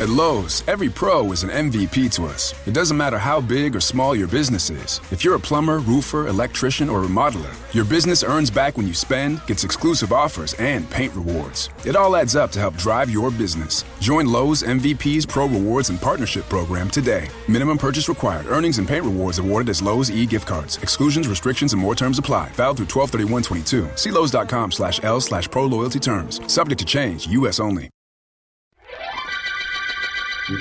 At Lowe's, every pro is an MVP to us. It doesn't matter how big or small your business is. If you're a plumber, roofer, electrician, or remodeler, your business earns back when you spend, gets exclusive offers, and paint rewards. It all adds up to help drive your business. Join Lowe's MVP's Pro Rewards and Partnership Program today. Minimum purchase required. Earnings and paint rewards awarded as Lowe's e-gift cards. Exclusions, restrictions, and more terms apply. Valid through 12/31/22. See Lowes.com/L/Pro Loyalty terms. Subject to change. U.S. only. Is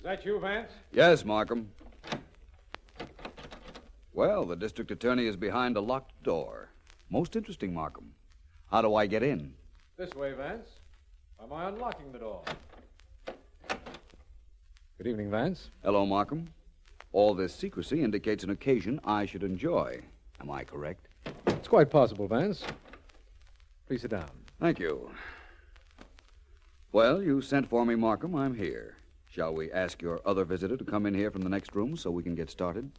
that you, Vance? Yes, Markham. Well, the district attorney is behind a locked door. Most interesting, Markham. How do I get in? This way, Vance. Am I unlocking the door? Good evening, Vance. Hello, Markham. All this secrecy indicates an occasion I should enjoy. Am I correct? It's quite possible, Vance. Please sit down. Thank you. Well, you sent for me, Markham. I'm here. Shall we ask your other visitor to come in here from the next room so we can get started?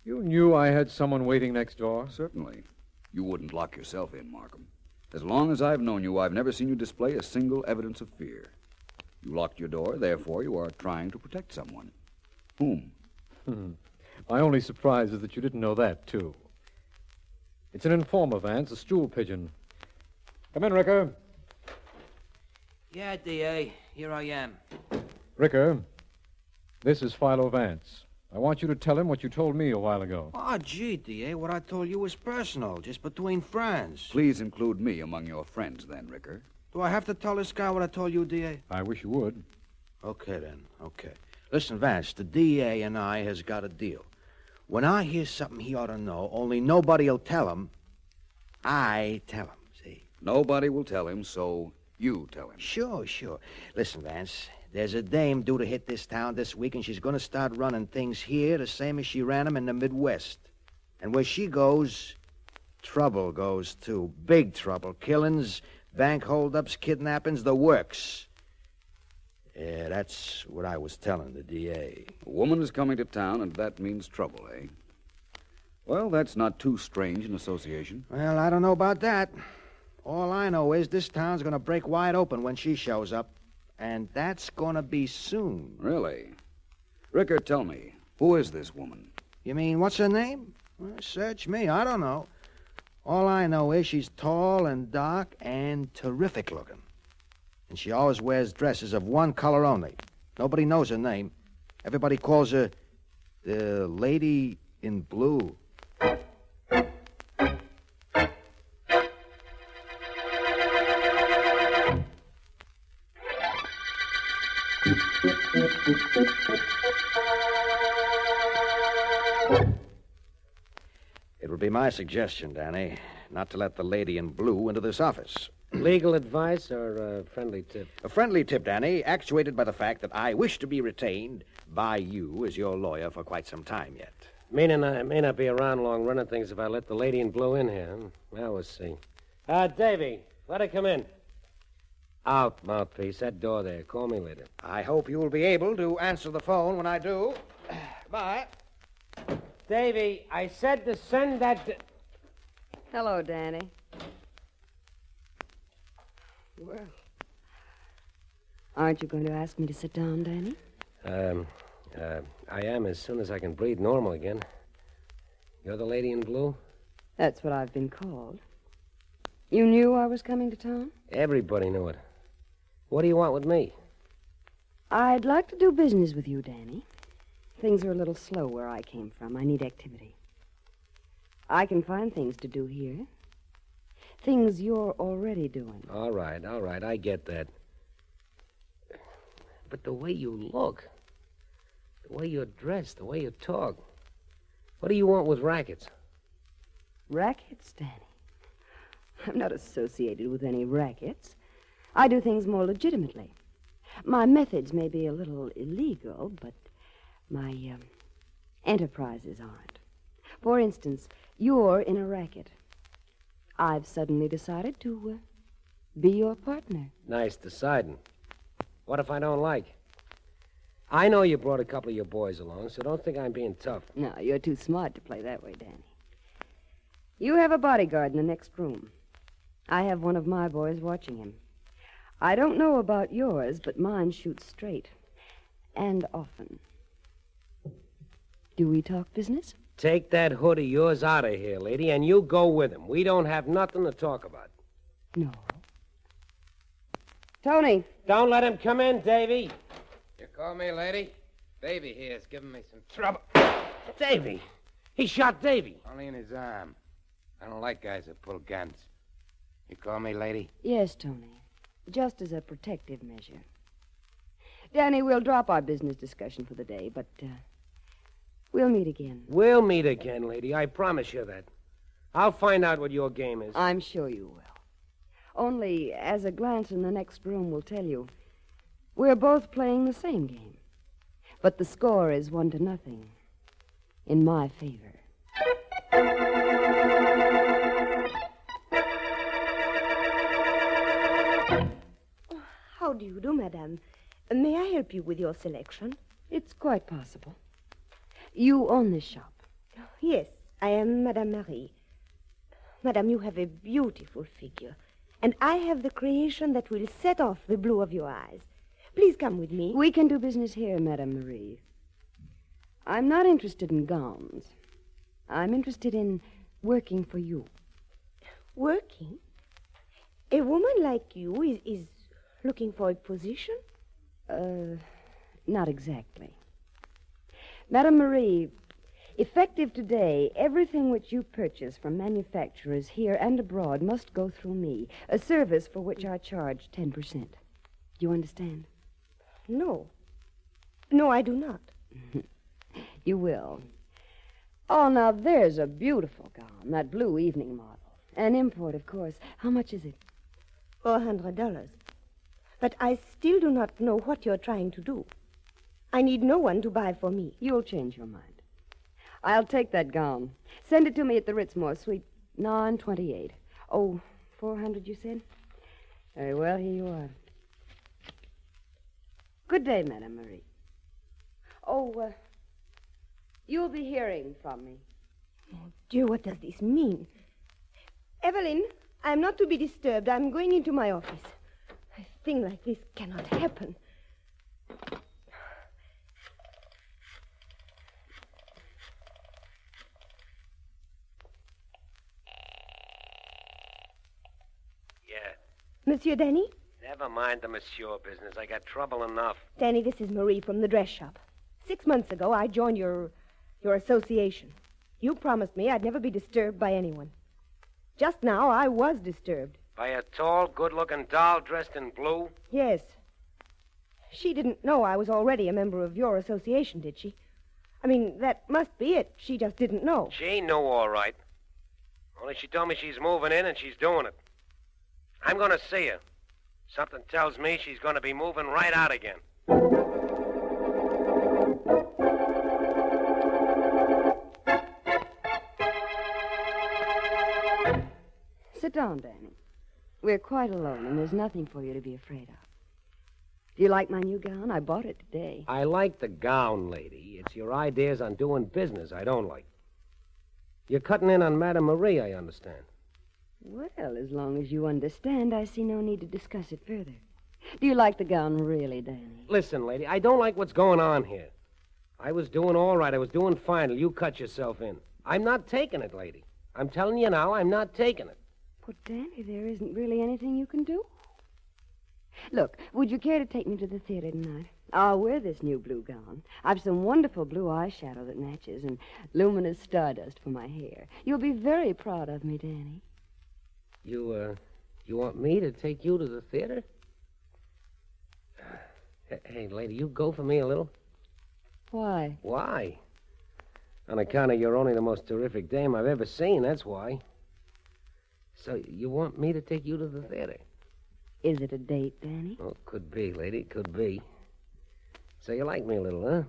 You knew I had someone waiting next door? Certainly. You wouldn't lock yourself in, Markham. As long as I've known you, I've never seen you display a single evidence of fear. You locked your door, therefore you are trying to protect someone. Whom? My only surprise is that you didn't know that, too. It's an informer, Vance, a stool pigeon. Come in, Ricker. Yeah, D.A., here I am. Ricker, this is Philo Vance. I want you to tell him what you told me a while ago. Oh, gee, D.A., what I told you was personal, just between friends. Please include me among your friends, then, Ricker. Do I have to tell this guy what I told you, D.A.? I wish you would. Okay, then. Okay. Listen, Vance, the D.A. and I has got a deal. When I hear something he ought to know, only nobody'll tell him, I tell him, see? Nobody will tell him, so you tell him. Sure. Listen, Vance, there's a dame due to hit this town this week, and she's going to start running things here the same as she ran them in the Midwest. And where she goes, trouble goes, too. Big trouble. Killings, bank holdups, kidnappings, the works. Yeah, that's what I was telling the D.A. A woman is coming to town, and that means trouble, eh? Well, that's not too strange an association. Well, I don't know about that. All I know is this town's going to break wide open when she shows up. And that's going to be soon. Really? Ricker, tell me, who is this woman? You mean, what's her name? Well, search me. I don't know. All I know is she's tall and dark and terrific looking. And she always wears dresses of one color only. Nobody knows her name. Everybody calls her the Lady in Blue. It would be my suggestion, Danny, not to let the Lady in Blue into this office. Legal advice or a friendly tip? A friendly tip, Danny, actuated by the fact that I wish to be retained by you as your lawyer for quite some time yet. Meaning I may not be around long running things if I let the Lady in Blue in here. Well, we'll see. Davy, let her come in. Out, mouthpiece. That door there. Call me later. I hope you will be able to answer the phone when I do. Bye. Davy, I said to send that... Hello, Danny. Well, aren't you going to ask me to sit down, Danny? I am as soon as I can breathe normal again. You're the Lady in Blue? That's what I've been called. You knew I was coming to town? Everybody knew it. What do you want with me? I'd like to do business with you, Danny. Things are a little slow where I came from. I need activity. I can find things to do here. Things you're already doing. All right. I get that. But the way you look, the way you're dressed, the way you talk, what do you want with rackets? Rackets, Danny? I'm not associated with any rackets. I do things more legitimately. My methods may be a little illegal, but my enterprises aren't. For instance, you're in a racket. I've suddenly decided to be your partner. Nice deciding. What if I don't like? I know you brought a couple of your boys along, so don't think I'm being tough. No, you're too smart to play that way, Danny. You have a bodyguard in the next room. I have one of my boys watching him. I don't know about yours, but mine shoots straight. And often. Do we talk business? Take that hood of yours out of here, lady, and you go with him. We don't have nothing to talk about. No. Tony. Don't let him come in, Davy. You call me, lady? Davy here is giving me some trouble. Davy? He shot Davy. Only in his arm. I don't like guys that pull guns. You call me, lady? Yes, Tony. Just as a protective measure. Danny, we'll drop our business discussion for the day, but we'll meet again. We'll meet again, lady. I promise you that. I'll find out what your game is. I'm sure you will. Only, as a glance in the next room will tell you, we're both playing the same game. But the score is 1-0 in my favor. How do you do, madame? May I help you with your selection? It's quite possible. You own this shop. Yes, I am Madame Marie. Madame, you have a beautiful figure, and I have the creation that will set off the blue of your eyes. Please come with me. We can do business here, Madame Marie. I'm not interested in gowns. I'm interested in working for you. Working? A woman like you is looking for a position? Not exactly. Madame Marie, effective today, everything which you purchase from manufacturers here and abroad must go through me, a service for which I charge 10%. Do you understand? No. No, I do not. You will. Oh, now there's a beautiful gown, that blue evening model. An import, of course. How much is it? $400. But I still do not know what you're trying to do. I need no one to buy for me. You'll change your mind. I'll take that gown. Send it to me at the Ritzmore, Suite 928. Oh, 400, you said? Very well, here you are. Good day, Madame Marie. Oh, you'll be hearing from me. Oh, dear, what does this mean? Evelyn, I'm not to be disturbed. I'm going into my office. A thing like this cannot happen. Yeah. Monsieur Danny? Never mind the monsieur business. I got trouble enough. Danny, this is Marie from the dress shop. 6 months ago, I joined your association. You promised me I'd never be disturbed by anyone. Just now, I was disturbed. By a tall, good-looking doll dressed in blue? Yes. She didn't know I was already a member of your association, did she? I mean, that must be it. She just didn't know. She knew all right. Only she told me she's moving in and she's doing it. I'm going to see her. Something tells me she's going to be moving right out again. Sit down, Danny. We're quite alone, and there's nothing for you to be afraid of. Do you like my new gown? I bought it today. I like the gown, lady. It's your ideas on doing business I don't like. You're cutting in on Madame Marie, I understand. Well, as long as you understand, I see no need to discuss it further. Do you like the gown really, Danny? Listen, lady, I don't like what's going on here. I was doing all right. I was doing fine till you cut yourself in. I'm not taking it, lady. I'm telling you now, I'm not taking it. But, Danny, there isn't really anything you can do. Look, would you care to take me to the theater tonight? I'll wear this new blue gown. I've some wonderful blue eyeshadow that matches and luminous stardust for my hair. You'll be very proud of me, Danny. You want me to take you to the theater? Hey, lady, you go for me a little? Why? Why? On account of you're only the most terrific dame I've ever seen, that's why. So you want me to take you to the theater? Is it a date, Danny? Oh, could be, lady, could be. So you like me a little, huh?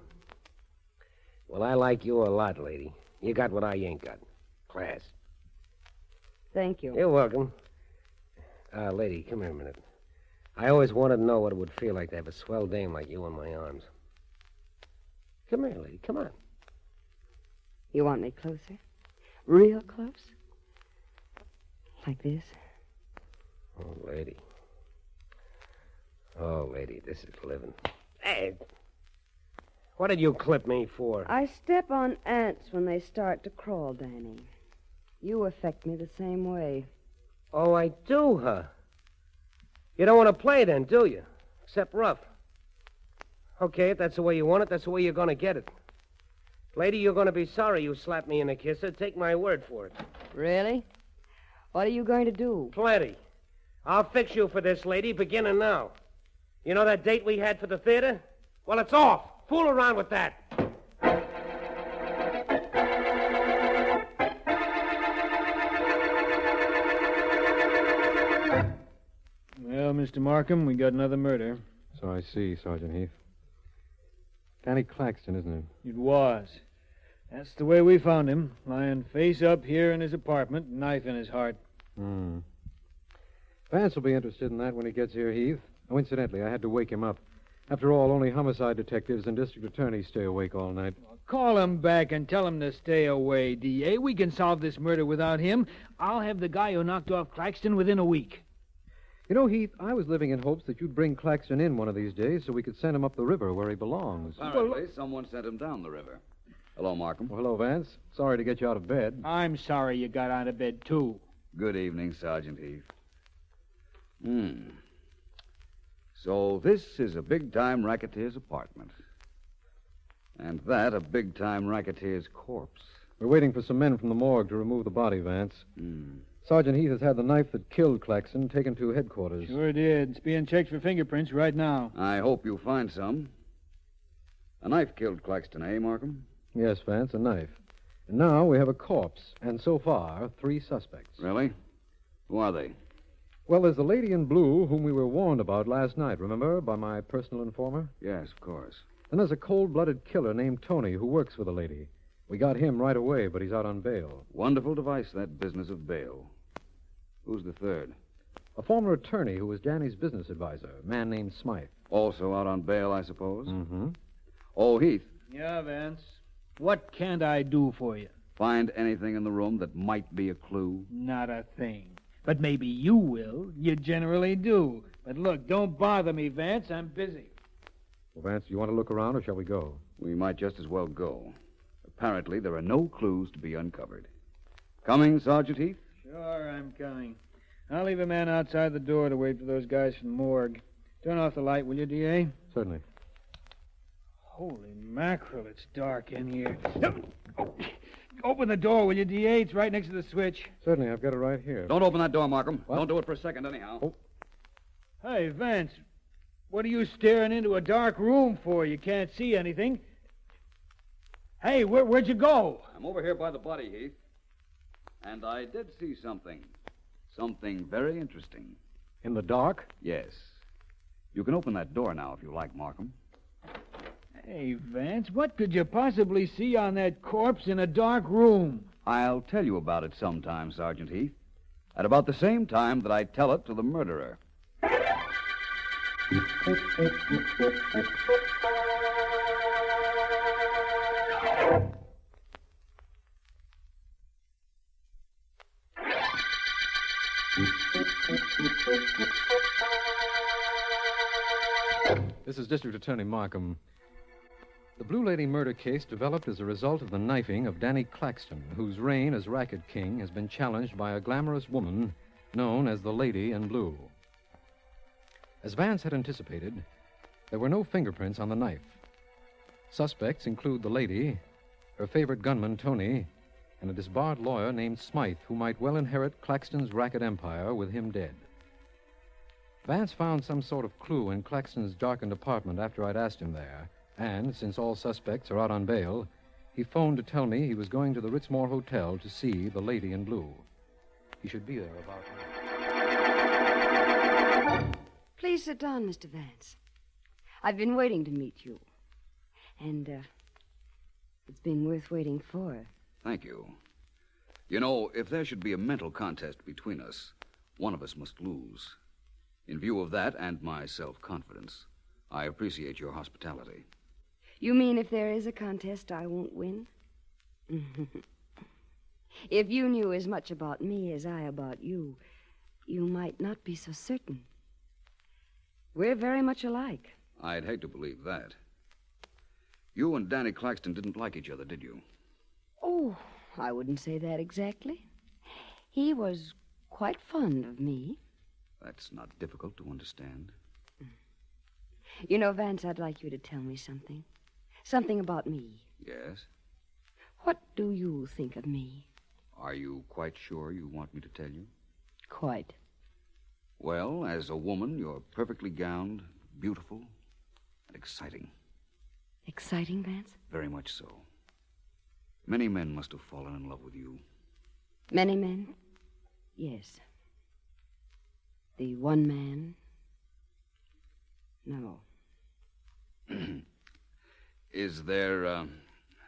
Well, I like you a lot, lady. You got what I ain't got. Class. Thank you. You're welcome. Lady, come here a minute. I always wanted to know what it would feel like to have a swell dame like you in my arms. Come here, lady. Come on. You want me closer? Real close? Like this? Oh, lady. Oh, lady, this is living. Hey! What did you clip me for? I step on ants when they start to crawl, Danny. You affect me the same way. Oh, I do, huh? You don't want to play then, do you? Except rough. Okay, if that's the way you want it, that's the way you're going to get it. Lady, you're going to be sorry you slapped me in the kisser. Take my word for it. Really? What are you going to do? Plenty. I'll fix you for this, lady, beginning now. You know that date we had for the theater? Well, it's off. Fool around with that. Well, Mr. Markham, we got another murder. So I see, Sergeant Heath. Danny Claxton, isn't it? It was. That's the way we found him, lying face up here in his apartment, knife in his heart. Vance will be interested in that when he gets here, Heath. Oh, incidentally, I had to wake him up. After all, only homicide detectives and district attorneys stay awake all night. Call him back and tell him to stay away, D.A. We can solve this murder without him. I'll have the guy who knocked off Claxton within a week. You know, Heath, I was living in hopes that you'd bring Claxton in one of these days so we could send him up the river where he belongs. Apparently, someone sent him down the river. Hello, Markham. Well, hello, Vance. Sorry to get you out of bed. I'm sorry you got out of bed, too. Good evening, Sergeant Heath. So this is a big-time racketeer's apartment. And that a big-time racketeer's corpse. We're waiting for some men from the morgue to remove the body, Vance. Sergeant Heath has had the knife that killed Claxton taken to headquarters. Sure did. It's being checked for fingerprints right now. I hope you find some. A knife killed Claxton, eh, Markham? Yes, Vance, a knife. And now we have a corpse, and so far, 3 suspects. Really? Who are they? Well, there's the lady in blue whom we were warned about last night, remember, by my personal informer? Yes, of course. Then there's a cold-blooded killer named Tony who works for the lady. We got him right away, but he's out on bail. Wonderful device, that business of bail. Who's the third? A former attorney who was Danny's business advisor, a man named Smythe. Also out on bail, I suppose? Mm-hmm. Oh, Heath, Yeah, Vance. What can't I do for you? find anything in the room that might be a clue? Not a thing. But maybe you will. You generally do. But look, don't bother me, Vance. I'm busy. Well, Vance, you want to look around, or shall we go? We might just as well go. Apparently, there are no clues to be uncovered. Coming, Sergeant Heath? Sure, I'm coming. I'll leave a man outside the door to wait for those guys from the morgue. Turn off the light, will you, D.A.? Certainly. Holy mackerel, it's dark in here. Open the door, will you, D.A.? It's right next to the switch. Certainly, I've got it right here. Don't open that door, Markham. What? Don't do it for a second, anyhow. Oh. Hey, Vance, what are you staring into a dark room for? You can't see anything. Hey, where'd you go? I'm over here by the body, Heath. And I did see something. Something very interesting. In the dark? Yes. You can open that door now if you like, Markham. Hey, Vance, what could you possibly see on that corpse in a dark room? I'll tell you about it sometime, Sergeant Heath. At about the same time that I tell it to the murderer. This is District Attorney Markham. The Blue Lady murder case developed as a result of the knifing of Danny Claxton, whose reign as Racket King has been challenged by a glamorous woman known as the Lady in Blue. As Vance had anticipated, there were no fingerprints on the knife. Suspects include the lady, her favorite gunman, Tony, and a disbarred lawyer named Smythe, who might well inherit Claxton's racket empire with him dead. Vance found some sort of clue in Claxton's darkened apartment after I'd asked him there, and, since all suspects are out on bail, he phoned to tell me he was going to the Ritzmore Hotel to see the Lady in Blue. He should be there about now. Please sit down, Mr. Vance. I've been waiting to meet you. And, it's been worth waiting for. Thank you. You know, if there should be a mental contest between us, one of us must lose. In view of that and my self-confidence, I appreciate your hospitality. You mean if there is a contest, I won't win? If you knew as much about me as I about you, you might not be so certain. We're very much alike. I'd hate to believe that. You and Danny Claxton didn't like each other, did you? Oh, I wouldn't say that exactly. He was quite fond of me. That's not difficult to understand. You know, Vance, I'd like you to tell me something. Something about me. Yes? What do you think of me? Are you quite sure you want me to tell you? Quite. Well, as a woman, you're perfectly gowned, beautiful, and exciting. Exciting, Vance? Very much so. Many men must have fallen in love with you. Many men? Yes. The one man? No. Is there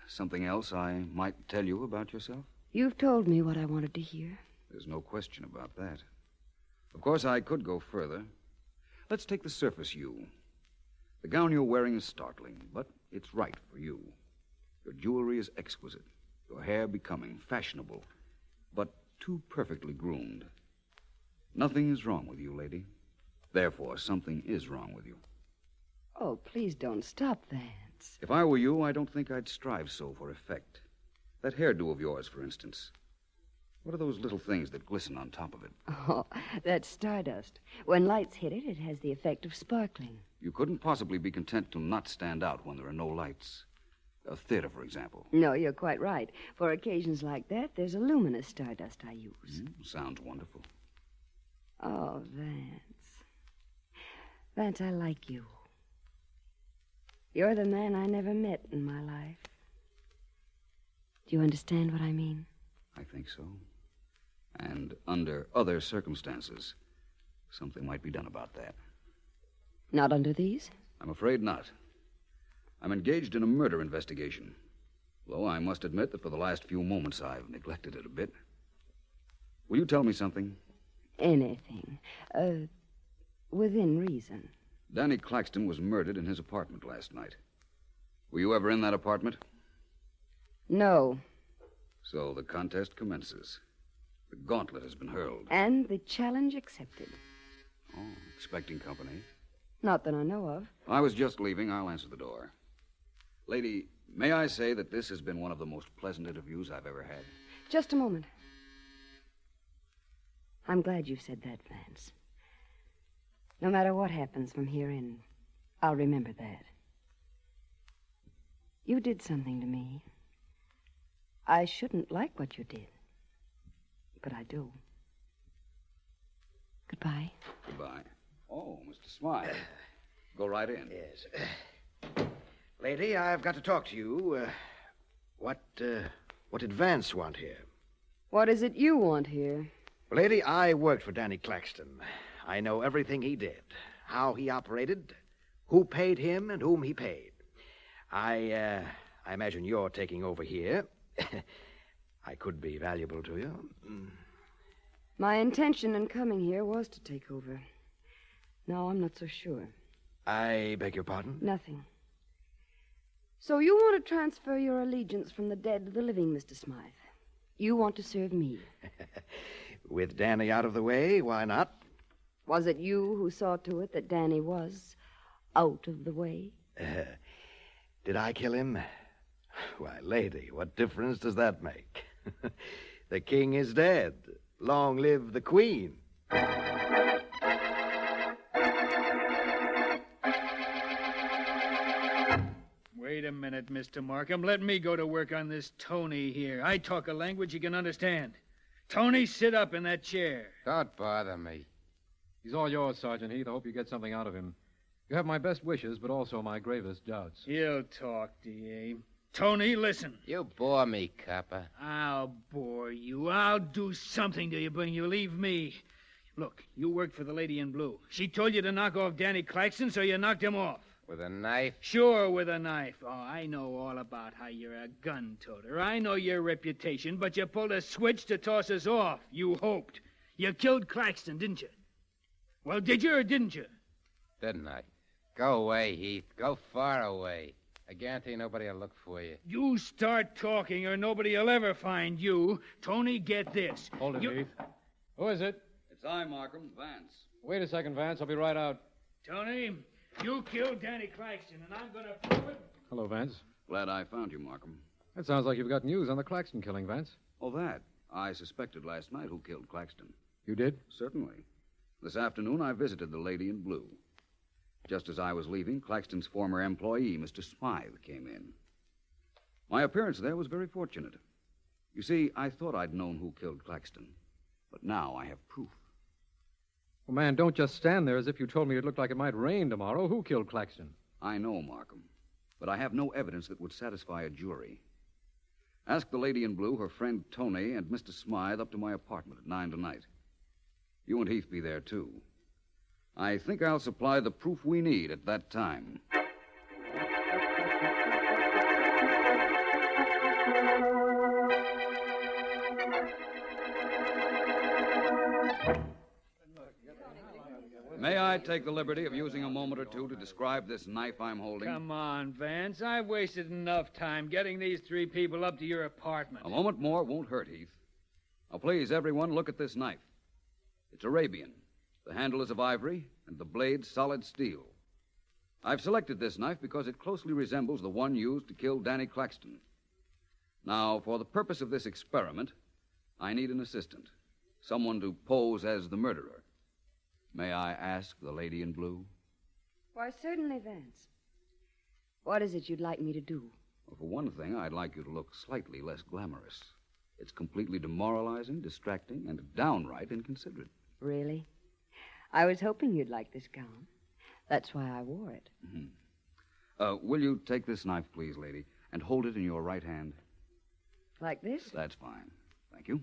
something else I might tell you about yourself? You've told me what I wanted to hear. There's no question about that. Of course, I could go further. Let's take the surface you. The gown you're wearing is startling, but it's right for you. Your jewelry is exquisite, your hair becoming, fashionable, but too perfectly groomed. Nothing is wrong with you, lady. Therefore, something is wrong with you. Oh, please don't stop, Vance. If I were you, I don't think I'd strive so for effect. That hairdo of yours, for instance. What are those little things that glisten on top of it? Oh, that's stardust. When lights hit it, it has the effect of sparkling. You couldn't possibly be content to not stand out when there are no lights. A theater, for example. No, you're quite right. For occasions like that, there's a luminous stardust I use. Sounds wonderful. Oh, Vance. Vance, I like you. You're the man I never met in my life. Do you understand what I mean? I think so. And under other circumstances, something might be done about that. Not under these? I'm afraid not. I'm engaged in a murder investigation. Though I must admit that for the last few moments I've neglected it a bit. Will you tell me something? Anything. Within reason. Danny Claxton was murdered in his apartment last night. Were you ever in that apartment? No. So the contest commences. The gauntlet has been hurled. And the challenge accepted. Oh, expecting company? Not that I know of. I was just leaving. I'll answer the door. Lady, may I say that this has been one of the most pleasant interviews I've ever had? Just a moment. I'm glad you said that, Vance. No matter what happens from here in, I'll remember that. You did something to me. I shouldn't like what you did, but I do. Goodbye. Goodbye. Oh, Mr. Smythe. Go right in. Yes. Lady, I've got to talk to you. What did Vance want here? What is it you want here? Lady, I worked for Danny Claxton. I know everything he did, how he operated, who paid him, and whom he paid. I imagine you're taking over here. I could be valuable to you. My intention in coming here was to take over. Now I'm not so sure. I beg your pardon? Nothing. So you want to transfer your allegiance from the dead to the living, Mr. Smythe. You want to serve me. With Danny out of the way, why not? Was it you who saw to it that Danny was out of the way? Did I kill him? Why, lady, what difference does that make? The king is dead. Long live the queen. Wait a minute, Mr. Markham. Let me go to work on this Tony here. I talk a language you can understand. Tony, sit up in that chair. Don't bother me. He's all yours, Sergeant Heath. I hope you get something out of him. You have my best wishes, but also my gravest doubts. He'll talk, D.A. Tony, listen. You bore me, copper. I'll bore you. I'll do something to you, but you leave me. Look, you worked for the lady in blue. She told you to knock off Danny Claxton, so you knocked him off. With a knife? Sure, with a knife. Oh, I know all about how you're a gun-toter. I know your reputation, but you pulled a switch to toss us off. You hoped. You killed Claxton, didn't you? Well, did you or didn't you? Didn't I? Go away, Heath. Go far away. I guarantee nobody will look for you. You start talking or nobody will ever find you. Tony, get this. Hold it, Heath. Who is it? It's I, Markham, Vance. Wait a second, Vance. I'll be right out. Tony, you killed Danny Claxton, and I'm going to prove it. Hello, Vance. Glad I found you, Markham. That sounds like you've got news on the Claxton killing, Vance. Oh, that. I suspected last night who killed Claxton. You did? Certainly. This afternoon, I visited the lady in blue. Just as I was leaving, Claxton's former employee, Mr. Smythe, came in. My appearance there was very fortunate. You see, I thought I'd known who killed Claxton, but now I have proof. Well, man, don't just stand there as if you told me it looked like it might rain tomorrow. Who killed Claxton? I know, Markham, but I have no evidence that would satisfy a jury. Ask the lady in blue, her friend Tony, and Mr. Smythe up to my apartment at 9 tonight. You and Heath be there, too. I think I'll supply the proof we need at that time. May I take the liberty of using a moment or two to describe this knife I'm holding? Come on, Vance. I've wasted enough time getting these three people up to your apartment. A moment more won't hurt, Heath. Now, please, everyone, look at this knife. It's Arabian. The handle is of ivory, and the blade solid steel. I've selected this knife because it closely resembles the one used to kill Danny Claxton. Now, for the purpose of this experiment, I need an assistant, someone to pose as the murderer. May I ask the lady in blue? Why, certainly, Vance. What is it you'd like me to do? Well, for one thing, I'd like you to look slightly less glamorous. It's completely demoralizing, distracting, and downright inconsiderate. Really? I was hoping you'd like this gown. That's why I wore it. Mm-hmm. Will you take this knife, please, lady, and hold it in your right hand? Like this? That's fine. Thank you.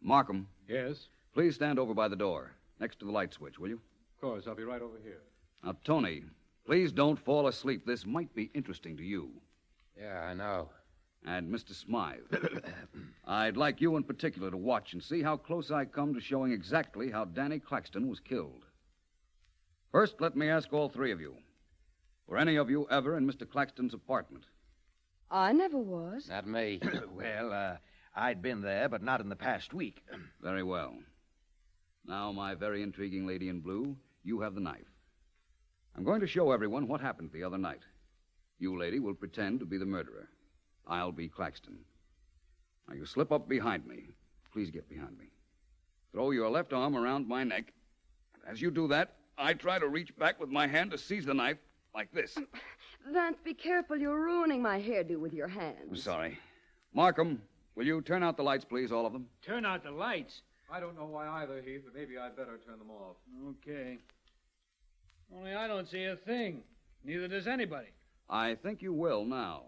Markham. Yes? Please stand over by the door, next to the light switch, will you? Of course. I'll be right over here. Now, Tony, please don't fall asleep. This might be interesting to you. Yeah, I know. And Mr. Smythe. I'd like you in particular to watch and see how close I come to showing exactly how Danny Claxton was killed. First, let me ask all three of you. Were any of you ever in Mr. Claxton's apartment? I never was. Not me. Well, I'd been there, but not in the past week. Very well. Now, my very intriguing lady in blue, you have the knife. I'm going to show everyone what happened the other night. You, lady, will pretend to be the murderer. I'll be Claxton. Now, you slip up behind me. Please get behind me. Throw your left arm around my neck. And as you do that, I try to reach back with my hand to seize the knife like this. Vance, be careful. You're ruining my hairdo with your hands. I'm sorry. Markham, will you turn out the lights, please, all of them? Turn out the lights. I don't know why either, Heath, but maybe I'd better turn them off. Okay. Only I don't see a thing. Neither does anybody. I think you will now.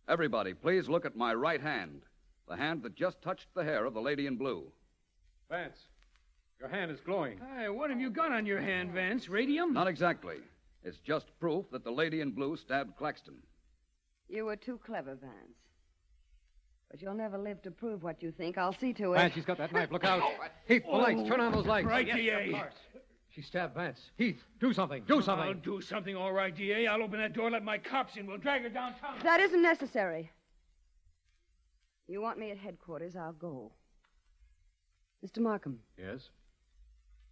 Everybody, please look at my right hand. The hand that just touched the hair of the lady in blue. Vance, your hand is glowing. Hey, what have you got on your hand, Vance? Radium? Not exactly. It's just proof that the lady in blue stabbed Claxton. You were too clever, Vance. But you'll never live to prove what you think. I'll see to it. Vance, she's got that knife. Look out. Heath, the lights. Turn on those lights. Right, Yes, DA. of course. She stabbed Vance. Heath, do something. Do something. I'll do something, all right, DA. I'll open that door, let my cops in. We'll drag her downtown. That isn't necessary. You want me at headquarters, I'll go. Mr. Markham, Yes?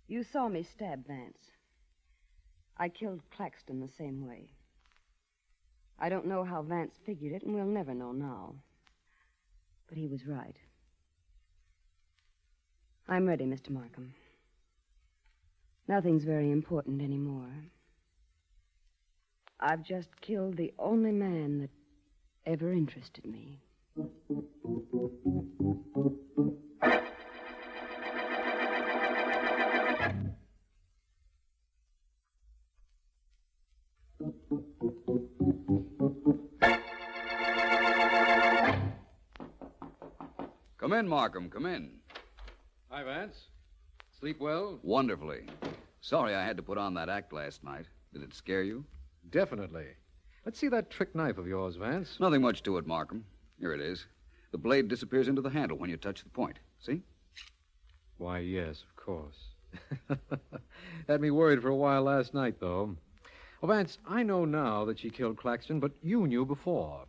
you saw me stab Vance. I killed Claxton the same way. I don't know how Vance figured it, and we'll never know now. But he was right. I'm ready, Mr. Markham. Nothing's very important anymore. I've just killed the only man that ever interested me. Come in, Markham. Come in. Hi, Vance. Sleep well? Wonderfully. Sorry I had to put on that act last night. Did it scare you? Definitely. Let's see that trick knife of yours, Vance. Nothing much to it, Markham. Here it is. The blade disappears into the handle when you touch the point. See? Why, yes, of course. Had me worried for a while last night, though. Well, Vance, I know now that she killed Claxton, but you knew before.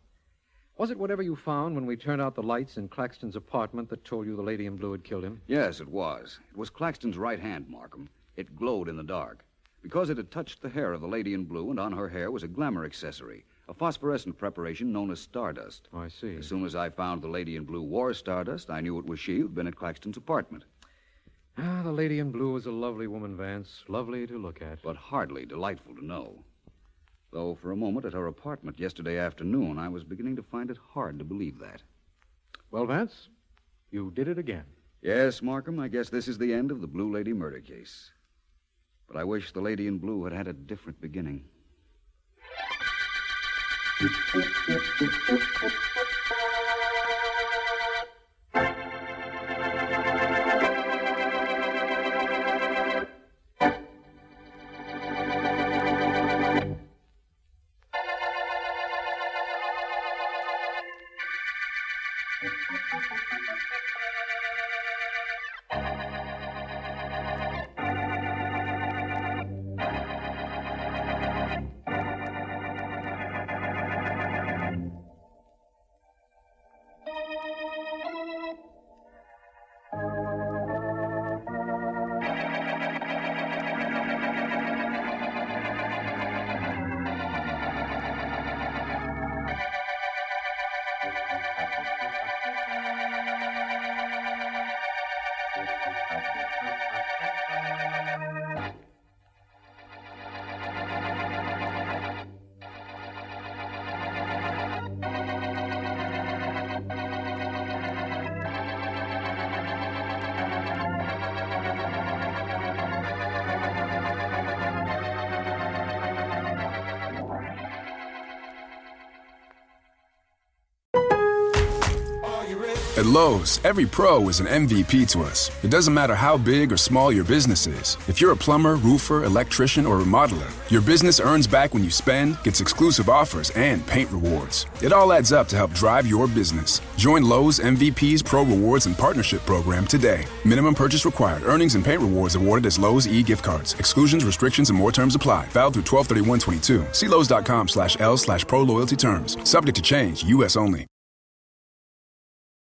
Was it whatever you found when we turned out the lights in Claxton's apartment that told you the lady in blue had killed him? Yes, it was. It was Claxton's right hand, Markham. It glowed in the dark. Because it had touched the hair of the lady in blue, and on her hair was a glamour accessory, a phosphorescent preparation known as stardust. Oh, I see. As soon as I found the lady in blue wore stardust, I knew it was she who'd been at Claxton's apartment. Ah, the lady in blue was a lovely woman, Vance. Lovely to look at. But hardly delightful to know. Though for a moment at her apartment yesterday afternoon, I was beginning to find it hard to believe that. Well, Vance, you did it again. Yes, Markham, I guess this is the end of the Blue Lady murder case. But I wish the lady in blue had had a different beginning. At Lowe's, every pro is an MVP to us. It doesn't matter how big or small your business is. If you're a plumber, roofer, electrician, or remodeler, your business earns back when you spend, gets exclusive offers, and paint rewards. It all adds up to help drive your business. Join Lowe's MVP's Pro Rewards and Partnership Program today. Minimum purchase required. Earnings and paint rewards awarded as Lowe's e-gift cards. Exclusions, restrictions, and more terms apply. Valid through 12/31/22. See Lowe's.com/L/Pro Loyalty terms. Subject to change. U.S. only.